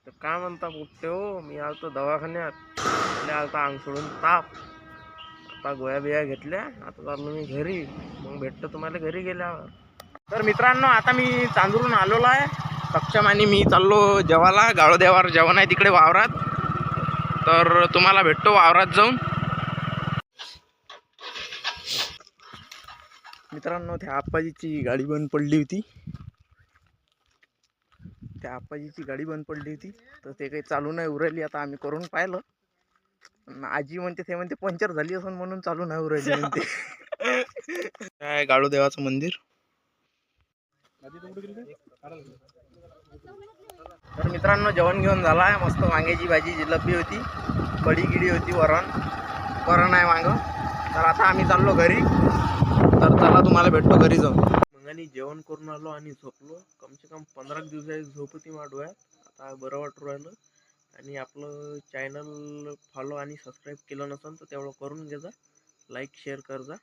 तर काय म्हणता पोट्टे हो, मी आलतो दवाखान्यात. आपल्या आलता अंग सोडून ताप. आता गोळ्या बिया घेतल्या, आता चाललो मी घरी. मग भेटतो तुम्हाला घरी गेल्यावर. तर मित्रांनो, आता मी चांदूरून आलेलो आहे. सक्षम आणि मी चाललो जेवायला. गाळोदेवावर जेवण आहे तिकडे वावरात. तर तुम्हाला भेटतो वावरात जाऊन. मित्रांनो, त्या आप्पाजीची गाडी बंद पडली होती. तर ते काही चालू नाही उरायली. आता आम्ही करून पाहिलं. आजी म्हणते ते म्हणते पंक्चर झाली असून म्हणून चालू नाही उरायली म्हणते. काय गाळोदेवाचं मंदिर. तर मित्रांनो, जेवण घेऊन झाला आहे. मस्त वांग्याची भाजी, जिलबी होती, कढी गिडी होती, वरण आहे वांग. तर आता आम्ही चाललो घरी. तर चला तुम्हाला भेटतो घरी जाऊन. मग आणि जेवण करून आलो आणि झोपलो. कमसे कम 15 दिवसाची झोप होती माझ्या डोळ्यात. आता बरं वाटू राहिलं. आणि आपलं चॅनल फॉलो आणि सबस्क्राईब केलं नसेल तर तेवढं करून घ्या. लाईक शेअर कर जा.